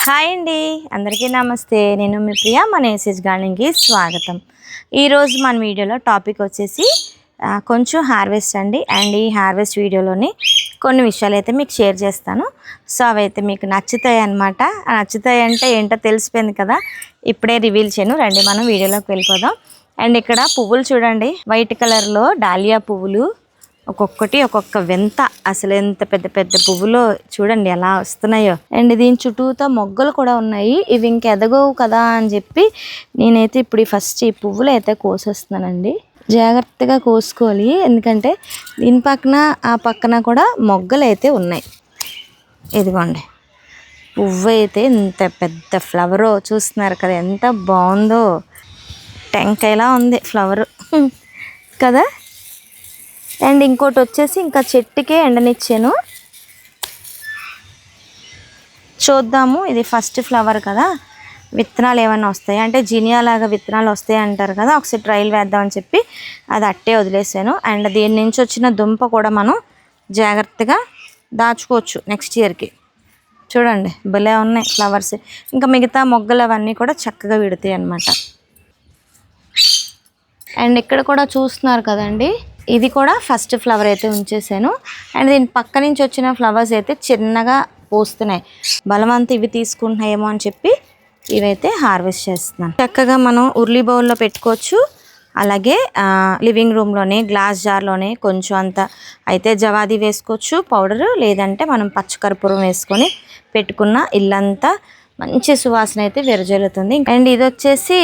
Hi అండి, అందరికీ నమస్తే. నేను మీ ప్రియా, మన ఏసేజ్ గార్డెనింగ్కి స్వాగతం. ఈరోజు మన వీడియోలో టాపిక్ వచ్చేసి కొంచెం హార్వెస్ట్ అండి. అండ్ ఈ హార్వెస్ట్ వీడియోలోని కొన్ని విషయాలు అయితే మీకు షేర్ చేస్తాను. సో అవైతే మీకు నచ్చుతాయి అన్నమాట. నచ్చుతాయి అంటే ఏంటో తెలిసిపోయింది కదా, ఇప్పుడే రివీల్ చేయను. రండి మనం వీడియోలోకి వెళ్ళిపోదాం. అండ్ ఇక్కడ పువ్వులు చూడండి, వైట్ కలర్లో డాలియా పువ్వులు, ఒక్కొక్కటి ఒక్కొక్క వింత. అసలు ఎంత పెద్ద పెద్ద పువ్వులు చూడండి ఎలా వస్తున్నాయో. అండ్ దీని చుట్టూతో మొగ్గలు కూడా ఉన్నాయి. ఇవి ఇంక ఎదగవు కదా అని చెప్పి నేనైతే ఇప్పుడు ఫస్ట్ ఈ పువ్వులు అయితే కోసేస్తున్నానండి. జాగ్రత్తగా కోసుకోవాలి, ఎందుకంటే దీని పక్కన ఆ పక్కన కూడా మొగ్గలు అయితే ఉన్నాయి. ఇదిగోండి పువ్వు అయితే ఇంత పెద్ద ఫ్లవరు చూస్తున్నారు కదా, ఎంత బాగుందో. టెంకాయలా ఉంది ఫ్లవరు కదా. అండ్ ఇంకోటి వచ్చేసి ఇంకా చెట్టుకే ఎండనిచ్చాను, చూద్దాము. ఇది ఫస్ట్ ఫ్లవర్ కదా, విత్తనాలు ఏమైనా వస్తాయి అంటే జీనియా లాగా విత్తనాలు వస్తాయి అంటారు కదా, ఒకసారి ట్రయల్ వేద్దామని చెప్పి అది అట్టే వదిలేసాను. అండ్ దీని నుంచి వచ్చిన దుంప కూడా మనం జాగ్రత్తగా దాచుకోవచ్చు నెక్స్ట్ ఇయర్కి. చూడండి భలే ఉన్నాయి ఫ్లవర్స్. ఇంకా మిగతా మొగ్గలు అవన్నీ కూడా చక్కగా విడతాయి అన్నమాట. అండ్ ఇక్కడ కూడా చూస్తున్నారు కదండి, ఇది కూడా ఫస్ట్ ఫ్లవర్ అయితే ఉంచేసాను. అండ్ దీని పక్క నుంచి వచ్చిన ఫ్లవర్స్ అయితే చిన్నగా పోస్తున్నాయి. బలవంతం ఇవి తీసుకుంటున్నాయేమో అని చెప్పి ఇవైతే హార్వెస్ట్ చేస్తున్నాను. చక్కగా మనం ఉర్లీ బౌల్లో పెట్టుకోవచ్చు. అలాగే లివింగ్ రూమ్లోనే గ్లాస్ జార్లోనే కొంచెం అంత అయితే జవాది వేసుకోవచ్చు పౌడరు, లేదంటే మనం పచ్చకర్పూరం వేసుకొని పెట్టుకున్న ఇల్లంతా మంచి సువాసన అయితే వెరజల్లుతుంది. అండ్ ఇది వచ్చేసి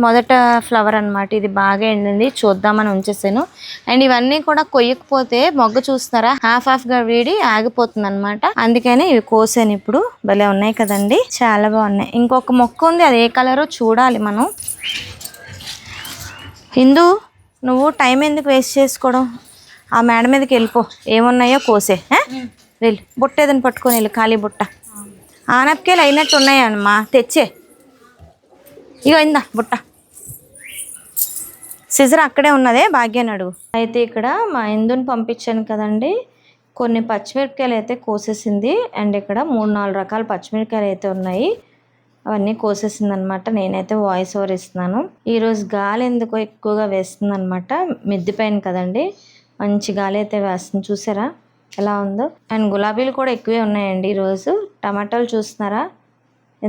మొదట ఫ్లవర్ అనమాట. ఇది బాగా ఎండింది, చూద్దామని ఉంచేసాను. అండ్ ఇవన్నీ కూడా కొయ్యకపోతే మొగ్గ చూస్తున్నారా హాఫ్గా వీడి ఆగిపోతుంది అనమాట. అందుకని ఇవి కోసాను. ఇప్పుడు భలే ఉన్నాయి కదండి, చాలా బాగున్నాయి. ఇంకొక మొక్క ఉంది, అది ఏ కలరో చూడాలి మనం. హిందూ, నువ్వు టైం ఎందుకు వేస్ట్ చేసుకోవడం, ఆ మేడ మీదకి వెళ్ళిపో, ఏమున్నాయో కోసే వెళ్ళి. బుట్ట ఏదైనా పట్టుకొని వెళ్ళి, ఖాళీ బుట్ట. ఆనపకాయలు అయినట్టు ఉన్నాయమ్మా, తెచ్చే. ఇగో ఇందా బుట్ట. సిజర్ అక్కడే ఉన్నదే, భాగ్యాన్ని అడుగు. అయితే ఇక్కడ మా ఇందుని పంపించాను కదండి, కొన్ని పచ్చిమిరపకాయలు అయితే కోసేసింది. అండ్ ఇక్కడ 3-4 రకాల పచ్చిమిరపకాయలు అయితే ఉన్నాయి, అవన్నీ కోసేసింది అనమాట. నేనైతే వాయిస్ ఓవర్ ఇస్తున్నాను. ఈరోజు గాలి ఎందుకో ఎక్కువగా వేస్తుంది అనమాట, మిద్దె పైన కదండి, మంచి గాలి అయితే వేస్తుంది. చూసారా ఎలా ఉందో. అండ్ గులాబీలు కూడా ఎక్కువే ఉన్నాయండి ఈరోజు. టమాటాలు చూస్తున్నారా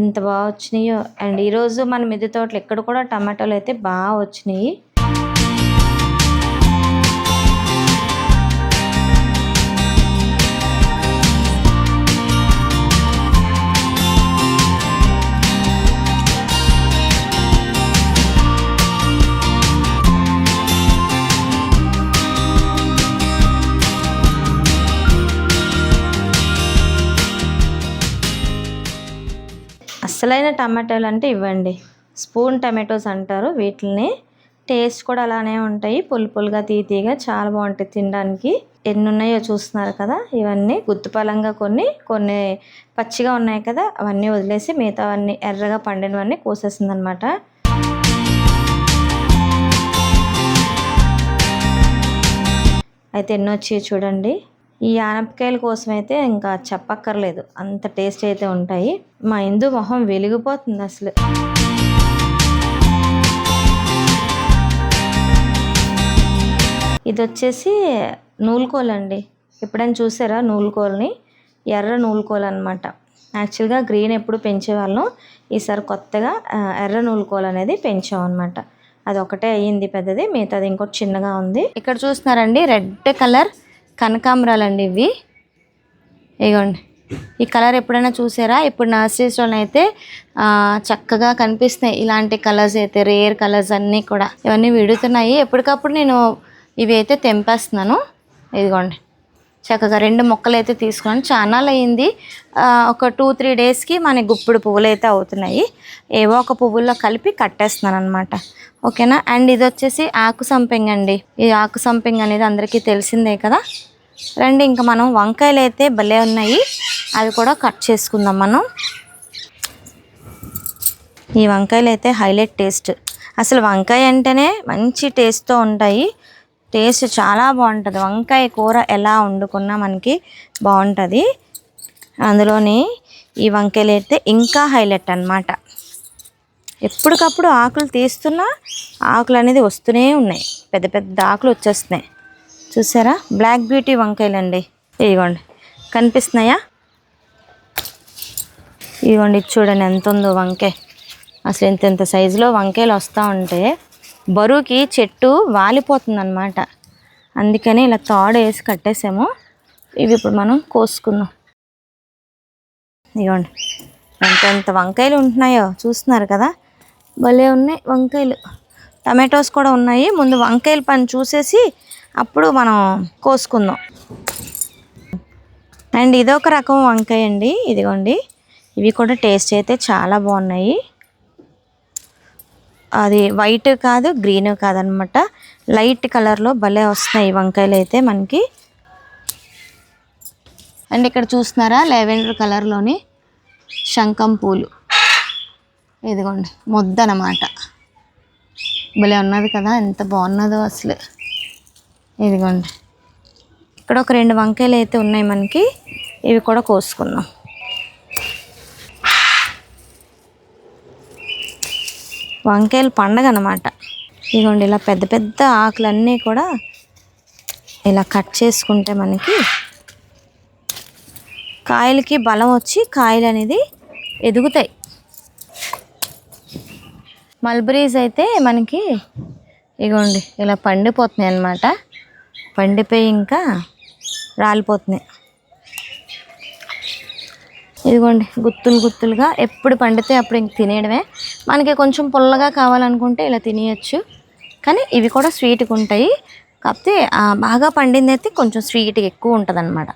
ఎంత బాగా వచ్చినాయో. అండ్ ఈరోజు మన మిద్దె తోటలు ఎక్కడ కూడా టమాటాలు అయితే బాగా వచ్చినాయి. అసలైన టమాటాలు అంటే ఇవ్వండి, స్పూన్ టమాటోస్ అంటారు వీటిని. టేస్ట్ కూడా అలానే ఉంటాయి, పులుపులుగా తీయగా చాలా బాగుంటాయి తినడానికి. ఎన్ని ఉన్నాయో చూస్తున్నారు కదా, ఇవన్నీ గుత్తుపలంగా కొన్ని కొన్ని పచ్చిగా ఉన్నాయి కదా, అవన్నీ వదిలేసి మిగతావన్నీ ఎర్రగా పండినవన్నీ కోసేసింది అనమాట. అయితే ఎన్నో వచ్చి చూడండి. ఈ ఆనపకాయల కోసం అయితే ఇంకా చెప్పక్కర్లేదు, అంత టేస్ట్ అయితే ఉంటాయి. మా ఇందు మొహం వెలిగిపోతుంది అసలు. ఇది వచ్చేసి నూలుకోలు అండి. ఎప్పుడైనా చూసారా నూలుకోల్ని? ఎర్ర నూలుకోలు అనమాట. యాక్చువల్గా గ్రీన్ ఎప్పుడు పెంచేవాళ్ళం, ఈసారి కొత్తగా ఎర్ర నూలుకోలు అనేది పెంచాం అనమాట. అది ఒకటే అయ్యింది పెద్దది, మిగతాది ఇంకోటి చిన్నగా ఉంది. ఇక్కడ చూస్తున్నారండి రెడ్ కలర్ కనకాంబరాలండి ఇవి. ఇగోండి ఈ కలర్ ఎప్పుడైనా చూసారా? ఇప్పుడు నర్సరీస్లోనైతే చక్కగా కనిపిస్తున్నాయి ఇలాంటి కలర్స్ అయితే, రేర్ కలర్స్ అన్నీ కూడా. ఇవన్నీ విడుతున్నాయి. ఎప్పటికప్పుడు నేను ఇవి అయితే తెంపేస్తున్నాను. ఇదిగోండి చక్కగా 2 మొక్కలు అయితే తీసుకున్నాను. చాలా అయింది, ఒక 2-3 డేస్కి మన గుప్పుడు పువ్వులు అయితే అవుతున్నాయి. ఏవో ఒక పువ్వుల్లో కలిపి కట్టేస్తున్నాను అనమాట. ఓకేనా. అండ్ ఇది వచ్చేసి ఆకు సంపెంగ అండి. ఈ ఆకు సంపెంగ అనేది అందరికీ తెలిసిందే కదా. రండి ఇంకా మనం వంకాయలు అయితే భలే ఉన్నాయి, అవి కూడా కట్ చేసుకుందాం మనం. ఈ వంకాయలు అయితే హైలైట్ టేస్ట్. అసలు వంకాయ అంటేనే మంచి టేస్ట్తో ఉంటాయి. టేస్ట్ చాలా బాగుంటుంది. వంకాయ కూర ఎలా వండుకున్నా మనకి బాగుంటుంది. అందులోని ఈ వంకాయలు అయితే ఇంకా హైలైట్ అన్నమాట. ఎప్పటికప్పుడు ఆకులు తీస్తున్నా ఆకులు అనేది వస్తూనే ఉన్నాయి, పెద్ద పెద్ద ఆకులు వచ్చేస్తున్నాయి. చూసారా, బ్లాక్ బ్యూటీ వంకాయలు అండి. ఇదిగోండి, కనిపిస్తున్నాయా? ఇదిగోండి, ఇది చూడండి ఎంత ఉందో వంకాయ. అసలు ఇంత సైజులో వంకాయలు వస్తూ ఉంటే బరువుకి చెట్టు వాలిపోతుంది అన్నమాట. అందుకని ఇలా తాడు వేసి కట్టేసాము. ఇవి ఇప్పుడు మనం కోసుకుందాం. ఇదిగోండి ఎంత వంకాయలు ఉంటున్నాయో చూస్తున్నారు కదా, భలే ఉన్నాయి వంకాయలు. టమాటోస్ కూడా ఉన్నాయి. ముందు వంకాయల పని చూసేసి అప్పుడు మనం కోసుకుందాం. అండ్ ఇదొక రకం వంకాయ అండి. ఇదిగోండి, ఇవి కూడా టేస్ట్ అయితే చాలా బాగున్నాయి. అది వైట్ కాదు, గ్రీన్ కాదనమాట, లైట్ కలర్లో భలే వస్తున్నాయి ఈ వంకాయలు అయితే మనకి. అండ్ ఇక్కడ చూస్తున్నారా, లెవెండర్ కలర్లోని శంఖం పూలు. ఇదిగోండి ముద్ద అన్నమాట. భలే ఉన్నది కదా, ఎంత బాగున్నదో అసలు. ఇదిగోండి, ఇక్కడ ఒక 2 వంకాయలు అయితే ఉన్నాయి మనకి. ఇవి కూడా కోసుకుందాం. వంకాయలు పండగ అన్నమాట. ఇదిగోండి, ఇలా పెద్ద పెద్ద ఆకులన్నీ కూడా ఇలా కట్ చేసుకుంటే మనకి కాయలకి బలం వచ్చి కాయలు అనేది ఎదుగుతాయి. మల్బరీస్ అయితే మనకి ఇదిగోండి ఇలా పండిపోతున్నాయి అన్నమాట. పండిపోయి ఇంకా రాలిపోతున్నాయి. ఇదిగోండి గుత్తులు గుత్తులుగా ఎప్పుడు పండితే అప్పుడు ఇంక తినేయడమే. మనకి కొంచెం పుల్లగా కావాలనుకుంటే ఇలా తినేయచ్చు. కానీ ఇవి కూడా స్వీట్గా ఉంటాయి. కాకపోతే బాగా పండింది అయితే కొంచెం స్వీట్ ఎక్కువ ఉంటుంది అన్నమాట.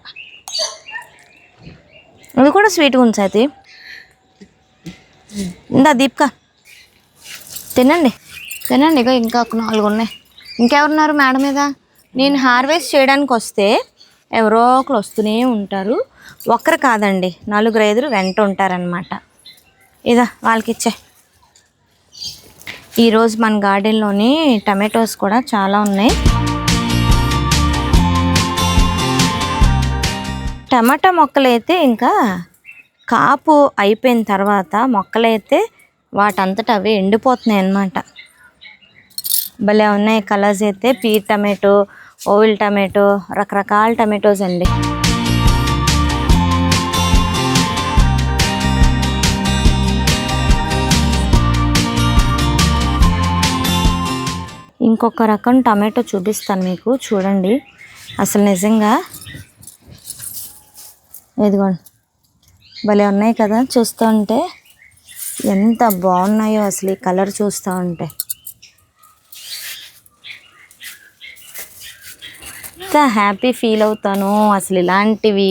ఇవి కూడా స్వీట్గా ఉంచాయి. ఇందా దీపిక, తినండి తినండి. ఇగో ఇంకా ఒక 4 ఉన్నాయి. ఇంకెవరున్నారు మేడ మీద? నేను హార్వెస్ట్ చేయడానికి వస్తే ఎవరో ఒకరు వస్తూనే ఉంటారు. ఒక్కరు కాదండి, 4-5 వెంట ఉంటారనమాట. ఇదా వాళ్ళకి ఇచ్చే. ఈరోజు మన గార్డెన్లోని టమాటోస్ కూడా చాలా ఉన్నాయి. టమాటా మొక్కలైతే ఇంకా కాపు అయిపోయిన తర్వాత మొక్కలైతే వాటంతట అవే ఎండిపోతున్నాయి అన్నమాట. భలే ఉన్నాయి కలర్స్ అయితే. పీర్ టమాటో, ఓవిల్ టమాటో, రకరకాల టమాటోస్ అండి. ఇంకొక రకం టమాటో చూపిస్తాను మీకు, చూడండి. అసలు నిజంగా ఇదిగోండి భలే ఉన్నాయి కదా, చూస్తూ ఉంటే ఎంత బాగున్నాయో అసలు ఈ కలర్ చూస్తూ ఉంటే. ఎంత హ్యాపీ ఫీల్ అవుతాను అసలు. ఇలాంటివి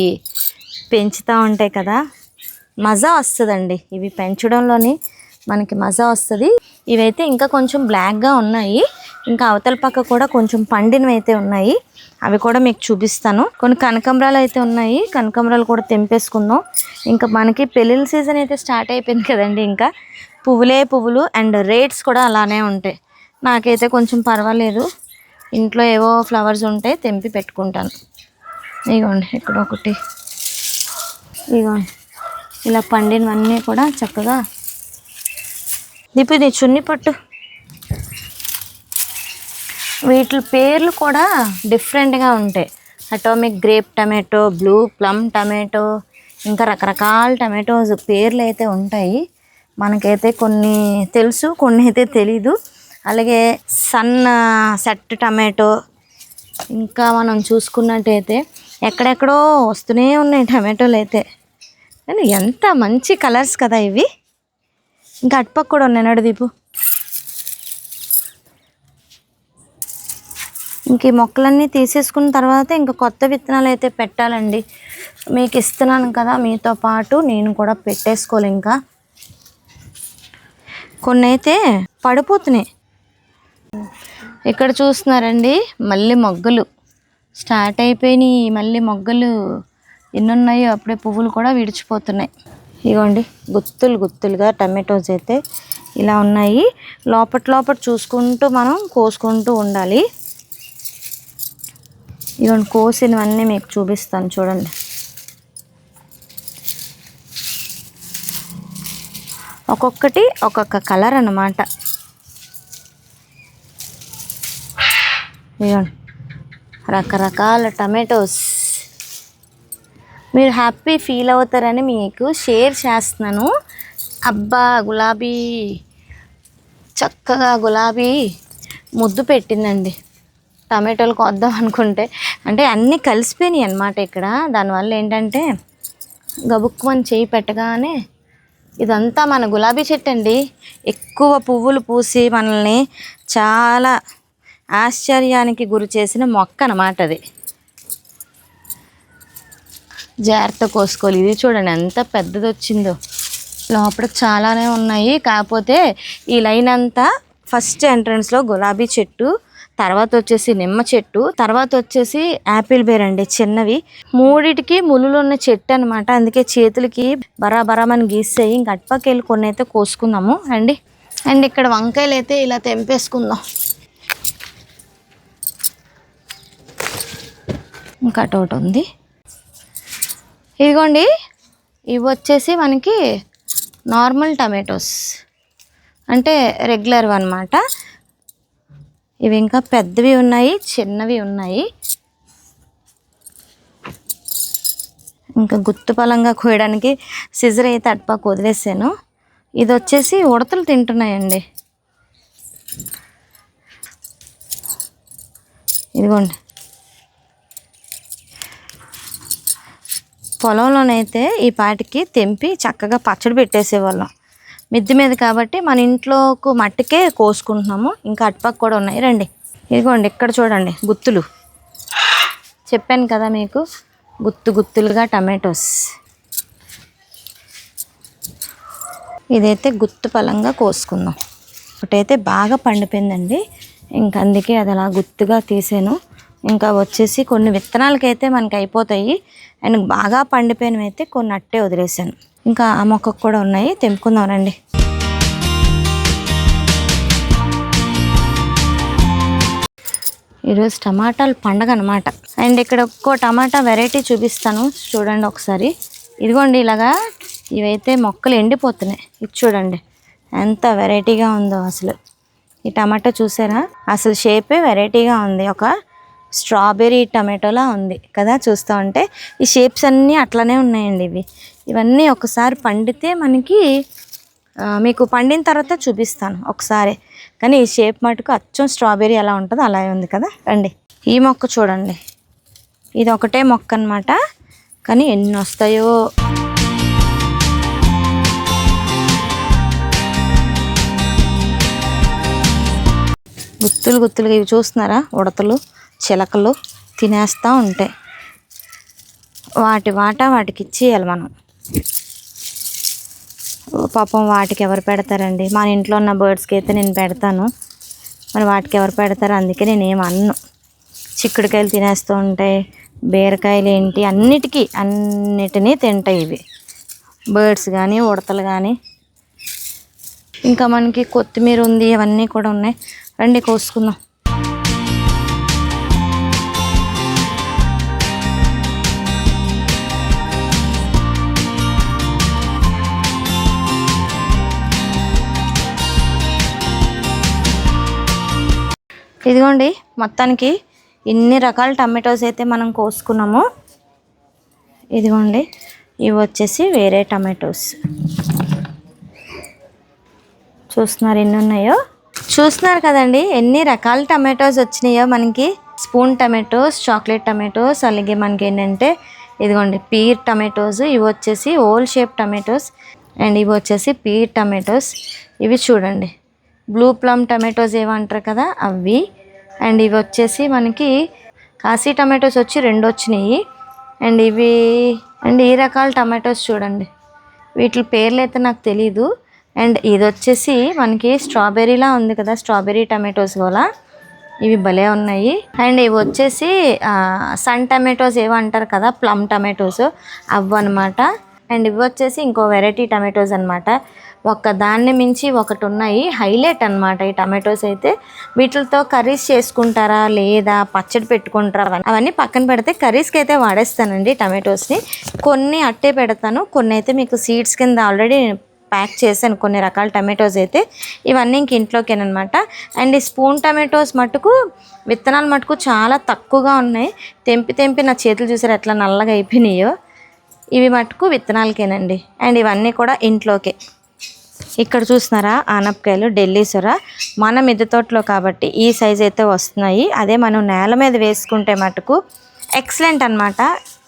పెంచుతూ ఉంటాయి కదా, మజా వస్తుందండి. ఇవి పెంచడంలోని మనకి మజా వస్తుంది. ఇవైతే ఇంకా కొంచెం బ్లాక్గా ఉన్నాయి. ఇంకా అవతల పక్క కూడా కొంచెం పండినవి అయితే ఉన్నాయి. అవి కూడా మీకు చూపిస్తాను. కొన్ని కనకాంబరాలు అయితే ఉన్నాయి. కనకాంబరాలు కూడా తెంపేసుకుందాం. ఇంకా మనకి పెళ్ళిళ్ళ సీజన్ అయితే స్టార్ట్ అయిపోయింది కదండి. ఇంకా పువ్వులే పువ్వులు. అండ్ రేట్స్ కూడా అలానే ఉంటాయి. నాకైతే కొంచెం పర్వాలేదు. ఇంట్లో ఏవో ఫ్లవర్స్ ఉంటాయి, తెంపి పెట్టుకుంటాను. ఇదిగోండి ఇక్కడ ఒకటి. ఇదిగోండి ఇలా పండినవన్నీ కూడా చక్కగా. దీపు ఇది చున్ని పట్టు. వీటి పేర్లు కూడా డిఫరెంట్గా ఉంటాయి. Atomic grape tomato, blue plum tomato, ఇంకా రకరకాల టమాటోస్ పేర్లు అయితే ఉంటాయి. మనకైతే కొన్ని తెలుసు, కొన్ని అయితే తెలీదు. అలాగే సెట్ టమాటో, ఇంకా మనం చూసుకున్నట్టయితే ఎక్కడెక్కడో వస్తూనే ఉన్నాయి టమాటోలు అయితే. కానీ ఎంత మంచి కలర్స్ కదా ఇవి. ఇంకా అటుపక్క కూడా ఉన్నాయి. నడు దీపు. ఇంక ఈ మొక్కలన్నీ తీసేసుకున్న తర్వాత ఇంకా కొత్త విత్తనాలు అయితే పెట్టాలండి. మీకు ఇస్తున్నాను కదా, మీతో పాటు నేను కూడా పెట్టేసుకోలే. ఇంకా కొన్ని అయితే పడిపోతున్నాయి. ఇక్కడ చూస్తున్నారండి, మళ్ళీ మొగ్గలు స్టార్ట్ అయిపోయినాయి. మళ్ళీ మొగ్గలు ఎన్ని ఉన్నాయో అప్పుడే పువ్వులు కూడా విడిచిపోతున్నాయి. ఇదిగోండి గుత్తులు గుత్తులుగా టమాటోస్ అయితే ఇలా ఉన్నాయి. లోపట చూసుకుంటూ మనం కోసుకుంటూ ఉండాలి. ఇదిగోండి కోసినవన్నీ మీకు చూపిస్తాను చూడండి. ఒక్కొక్కటి ఒక్కొక్క కలర్ అన్నమాట. ఇదిగోండి రకరకాల టమాటోస్. మీరు హ్యాపీ ఫీల్ అవుతారని మీకు షేర్ చేస్తున్నాను. అబ్బా గులాబీ చక్కగా గులాబీ ముద్దు పెట్టిందండి. టమాటోలు కొద్దాం అనుకుంటే అంటే అన్నీ కలిసిపోయినాయి అన్నమాట ఇక్కడ. దానివల్ల ఏంటంటే గబుక్కుమని చేయి పెట్టగానే ఇదంతా మన గులాబీ చెట్టు అండి. ఎక్కువ పువ్వులు పూసి మనల్ని చాలా ఆశ్చర్యానికి గురి చేసిన మొక్క అన్నమాట అది. జాగ్రత్త కోసుకోవాలి. ఇది చూడండి ఎంత పెద్దది వచ్చిందో. లోపల చాలానే ఉన్నాయి. కాకపోతే ఈ లైన్ అంతా ఫస్ట్ ఎంట్రన్స్లో గులాబీ చెట్టు, తర్వాత వచ్చేసి నిమ్మ చెట్టు, తర్వాత వచ్చేసి యాపిల్ బేర్ అండి చిన్నవి. మూడిటికి ముళ్ళులు ఉన్న చెట్టు అనమాట. అందుకే చేతులకి బరాబరామని గీసాయి. ఇంక అటుపక్క వెళ్ళి కొన్ని అయితే కోసుకుందాము అండి. అండ్ ఇక్కడ వంకాయలు అయితే ఇలా తెంపేసుకుందాం. ఇంకా అటొకటి ఉంది. ఇదిగోండి ఇవి వచ్చేసి మనకి నార్మల్ టమాటోస్ అంటే రెగ్యులర్ అన్నమాట. ఇవి ఇంకా పెద్దవి ఉన్నాయి, చిన్నవి ఉన్నాయి. ఇంకా గుత్తు పలంగా కోయడానికి సిజర్ అయితే అటుపక్క వదిలేసాను. ఇది వచ్చేసి ఉడతలు తింటున్నాయండి. ఇదిగోండి పొలంలోనైతే ఈ పాటికి తెంపి చక్కగా పచ్చడి పెట్టేసేవాళ్ళం. మిద్దె మీద కాబట్టి మన ఇంట్లోకి మట్టికే కోసుకుంటున్నాము. ఇంకా అటుపక్క కూడా ఉన్నాయి రండి. ఇదిగోండి ఇక్కడ చూడండి గుత్తులు. చెప్పాను కదా మీకు గుత్తు గుత్తులుగా టమాటోస్. ఇదైతే గుత్తు పలంగా కోసుకుందాం. ఒకటైతే బాగా పండిపోయిందండి. ఇంకా అందుకే అది అలా గుత్తుగా తీసాను. ఇంకా వచ్చేసి కొన్ని విత్తనాలకైతే మనకి అయిపోతాయి. అండ్ బాగా పండిపోయినవి అయితే కొన్ని అట్టే వదిలేసాను. ఇంకా ఆ మొక్కకు కూడా ఉన్నాయి, తెంపుకుందాం రండి. ఈరోజు టమాటాలు పండగ అనమాట. అండ్ ఇక్కడ ఒక్కో టమాటా వెరైటీ చూపిస్తాను చూడండి ఒకసారి. ఇదిగోండి ఇలాగా ఇవైతే మొక్కలు ఎండిపోతున్నాయి. ఇది చూడండి ఎంత వెరైటీగా ఉందో అసలు. ఈ టమాటా చూసారా అసలు షేపే వెరైటీగా ఉంది. ఒక స్ట్రాబెర్రీ టమాటోలా ఉంది కదా చూస్తూ ఉంటే. ఈ షేప్స్ అన్నీ అట్లనే ఉన్నాయండి. ఇవన్నీ ఒకసారి పండితే మనకి మీకు పండిన తర్వాత చూపిస్తాను ఒకసారి. కానీ ఈ షేప్ మటుకు అచ్చం స్ట్రాబెర్రీ ఎలా ఉంటుందో అలాగే ఉంది కదా రండి. ఈ మొక్క చూడండి. ఇది ఒకటే మొక్క అన్నమాట. కానీ ఎన్ని వస్తాయో. గుత్తులు గుత్తులుగా ఇవి చూస్తున్నారా ఉడతలు చిలకలు తినేస్తూ ఉంటాయి. వాటి వాటా వాటికి ఇచ్చేయాలి మనం. పాపం వాటికి ఎవరు పెడతారండి. మన ఇంట్లో ఉన్న బర్డ్స్కి అయితే నేను పెడతాను, మరి వాటికి ఎవరు పెడతారు. అందుకే నేనేం అన్ను. చిక్కుడుకాయలు తినేస్తూ ఉంటాయి, బీరకాయలు ఏంటి అన్నిటినీ తింటాయి ఇవి బర్డ్స్ కానీ ఉడతలు కానీ. ఇంకా మనకి కొత్తిమీర ఉంది, అవన్నీ కూడా ఉన్నాయి. రండి కోసుకుందాం. ఇదిగోండి మొత్తానికి ఇన్ని రకాల టమాటోస్ అయితే మనం కోసుకున్నాము. ఇదిగోండి ఇవి వచ్చేసి వేరే టమాటోస్. చూస్తున్నారు ఎన్ని ఉన్నాయో. చూస్తున్నారు కదండి ఎన్ని రకాల టమాటోస్ వచ్చినాయో మనకి. స్పూన్ టమాటోస్, చాక్లెట్ టమాటోస్, అలాగే మనకి ఏంటంటే ఇదిగోండి పీర్ టమాటోస్. ఇవి వచ్చేసి ఓల్ షేప్ టమాటోస్. అండ్ ఇవి వచ్చేసి పీర్ టమాటోస్. ఇవి చూడండి బ్లూ ప్లమ్ టమాటోస్ ఏమంటారు కదా అవి. అండ్ ఇవి వచ్చేసి మనకి కాశీ టమాటోస్ వచ్చి 2 వచ్చినాయి. అండ్ ఇవి అండ్ ఈ రకాల టమాటోస్ చూడండి. వీటి పేర్లు అయితే నాకు తెలీదు. అండ్ ఇది వచ్చేసి మనకి స్ట్రాబెర్రీలా ఉంది కదా, స్ట్రాబెర్రీ టమాటోస్ కూడా ఇవి భలే ఉన్నాయి. అండ్ ఇవి వచ్చేసి సన్ టమాటోస్ ఏమంటారు కదా, ప్లమ్ టమాటోస్ అవ్వన్నమాట. అండ్ ఇవి వచ్చేసి ఇంకో వెరైటీ టమాటోస్ అనమాట. ఒక దాన్ని మించి ఒకటి ఉన్నాయి, హైలైట్ అనమాట ఈ టమాటోస్ అయితే. వీటితో కర్రీస్ చేసుకుంటారా లేదా పచ్చడి పెట్టుకుంటారా అవన్నీ పక్కన పెడితే కర్రీస్కి అయితే వాడేస్తానండి టమాటోస్ని. కొన్ని అట్టే పెడతాను, కొన్ని అయితే మీకు సీడ్స్ కింద ఆల్రెడీ ప్యాక్ చేశాను కొన్ని రకాల టమాటోస్ అయితే. ఇవన్నీ ఇంక ఇంట్లోకేనమాట. అండ్ ఈ స్పూన్ టమాటోస్ మటుకు విత్తనాలు మటుకు చాలా తక్కువగా ఉన్నాయి. తెంపి నా చేతులు చూసారు ఎట్లా నల్లగా అయిపోయినాయో. ఇవి మటుకు విత్తనాలకేనండి. అండ్ ఇవన్నీ కూడా ఇంట్లోకే. ఇక్కడ చూస్తున్నారా ఆనపకాయలు ఢిల్లీ సొర. మన మిద్దె తోటలో కాబట్టి ఈ సైజ్ అయితే వస్తున్నాయి. అదే మనం నేల మీద వేసుకుంటే మటుకు ఎక్సలెంట్ అనమాట.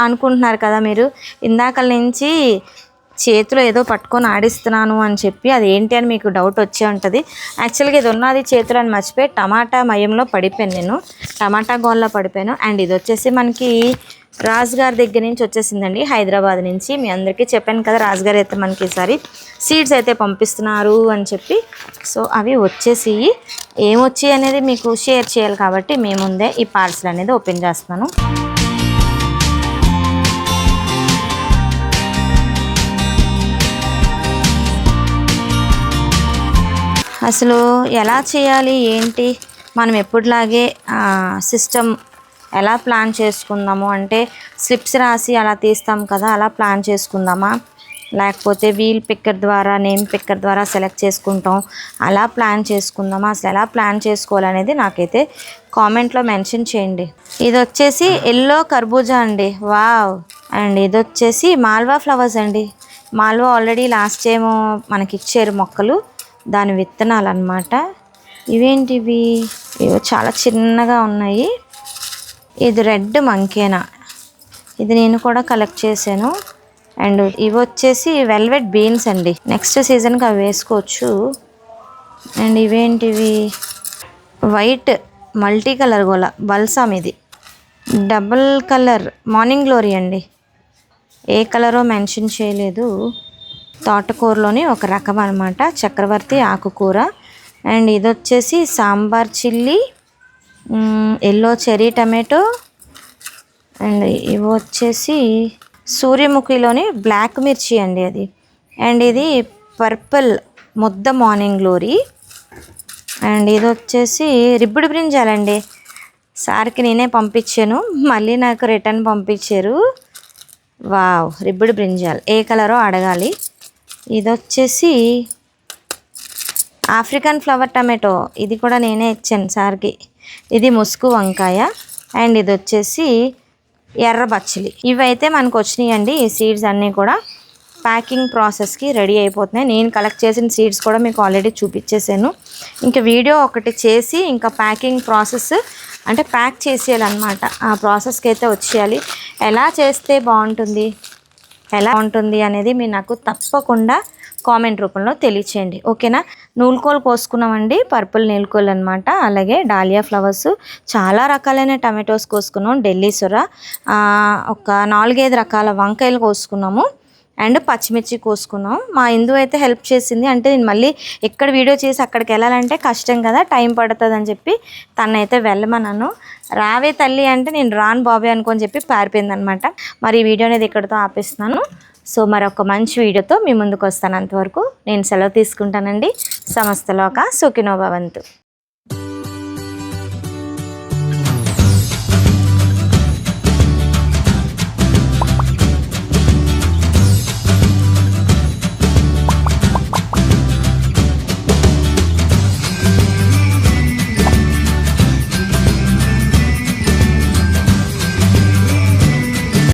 అనుకుంటున్నారు కదా మీరు ఇందాకల నుంచి చేతిలో ఏదో పట్టుకొని ఆడిస్తున్నాను అని చెప్పి, అది ఏంటి అని మీకు డౌట్ వచ్చే ఉంటుంది. యాక్చువల్గా ఇది ఉన్నది చేతులు అని మర్చిపోయి టమాటా మయంలో పడిపోయాను, నేను టమాటా గోల్లో పడిపోయాను. అండ్ ఇది వచ్చేసి మనకి రాజుగారి దగ్గర నుంచి వచ్చేసిందండి, హైదరాబాద్ నుంచి. మీ అందరికీ చెప్పాను కదా రాజుగారు అయితే మనకి ఈసారి సీడ్స్ అయితే పంపిస్తున్నారు అని చెప్పి. సో అవి వచ్చేసి ఏమొచ్చి అనేది మీకు షేర్ చేయాలి కాబట్టి మీ ముందే ఈ పార్సల్ అనేది ఓపెన్ చేస్తున్నాను. అసలు ఎలా చేయాలి ఏంటి, మనం ఎప్పుడులాగే సిస్టమ్ ఎలా ప్లాన్ చేసుకుందాము అంటే స్లిప్స్ రాసి అలా తీస్తాం కదా, అలా ప్లాన్ చేసుకుందామా, లేకపోతే వీల్ పిక్కర్ ద్వారా నేమ్ పిక్కర్ ద్వారా సెలెక్ట్ చేసుకుంటాం అలా ప్లాన్ చేసుకుందామా, అసలు ఎలా ప్లాన్ చేసుకోవాలనేది నాకైతే కామెంట్లో మెన్షన్ చేయండి. ఇది వచ్చేసి ఎల్లో కర్బూజా అండి, వావ్. అండ్ ఇది వచ్చేసి మాల్వా ఫ్లవర్స్ అండి. మాల్వా ఆల్రెడీ లాస్ట్ టైం మనకి ఇచ్చారు మొక్కలు, దాని విత్తనాలు అన్నమాట. ఇవేంటివి, ఇవి చాలా చిన్నగా ఉన్నాయి. ఇది రెడ్ మంకేనా, ఇది నేను కూడా కలెక్ట్ చేశాను. అండ్ ఇవి వచ్చేసి వెల్వెట్ బీన్స్ అండి, నెక్స్ట్ సీజన్కి అవి వేసుకోవచ్చు. అండ్ ఇవేంటివి, వైట్ మల్టీ కలర్ గోల బల్సామ్, ఇది డబుల్ కలర్ మార్నింగ్ గ్లోరీ అండి, ఏ కలరో మెన్షన్ చేయలేదు. తోటకూరలోని ఒక రకం అనమాట, చక్రవర్తి ఆకుకూర. అండ్ ఇది వచ్చేసి sambar chilli, yellow cherry tomato. And ఇవి వచ్చేసి సూర్యముఖిలోని బ్లాక్ మిర్చి అండి అది. అండ్ ఇది పర్పుల్ ముద్ద మార్నింగ్ గ్లోరీ. అండ్ ఇది వచ్చేసి రిబ్బుడు బ్రింజాలండి, సార్కి నేనే పంపించాను, మళ్ళీ నాకు రిటర్న్ పంపించారు. వావ్, రిబ్బుడు బ్రింజాల్ ఏ కలరో అడగాలి. ఇది వచ్చేసి ఆఫ్రికన్ ఫ్లవర్ టమాటో, ఇది కూడా నేనే ఇచ్చాను సార్కి. ఇది ముసుగు వంకాయ. అండ్ ఇది వచ్చేసి ఎర్ర బచ్చలి. ఇవైతే మనకు వచ్చినాయండి. ఈ సీడ్స్ అన్నీ కూడా ప్యాకింగ్ ప్రాసెస్కి రెడీ అయిపోతున్నాయి. నేను కలెక్ట్ చేసిన సీడ్స్ కూడా మీకు ఆల్రెడీ చూపించేసాను. ఇంకా వీడియో ఒకటి చేసి ఇంకా ప్యాకింగ్ ప్రాసెస్ అంటే ప్యాక్ చేసేయాలన్నమాట, ఆ ప్రాసెస్కి అయితే వచ్చేయాలి. ఎలా చేస్తే బాగుంటుంది, ఎలా ఉంటుంది అనేది మీరు నాకు తప్పకుండా కామెంట్ రూపంలో తెలియచేయండి, ఓకేనా. నూలుకోలు కోసుకున్నామండి, పర్పుల్ నీలుకోలు అనమాట. అలాగే డాలియా ఫ్లవర్స్, చాలా రకాలైన టమాటోస్ కోసుకున్నాం, ఢిల్లీ సొర, ఒక 4-5 రకాల వంకాయలు కోసుకున్నాము. అండ్ పచ్చిమిర్చి కోసుకున్నాం. మా ఇందు అయితే హెల్ప్ చేసింది, అంటే నేను మళ్ళీ ఎక్కడ వీడియో చేసి అక్కడికి వెళ్ళాలంటే కష్టం కదా, టైం పడుతుంది అని చెప్పి తనైతే వెళ్ళమన్నాను. రావే తల్లి అంటే నేను రాను బాబే అనుకొని చెప్పి పారిపోయింది అనమాట. మరి ఈ వీడియో అనేది ఇక్కడితో ఆపేస్తున్నాను. సో మరొక మంచి వీడియోతో మీ ముందుకు వస్తాను. అంతవరకు నేను సెలవు తీసుకుంటానండి. సమస్తలోక సుఖినో భవంతు.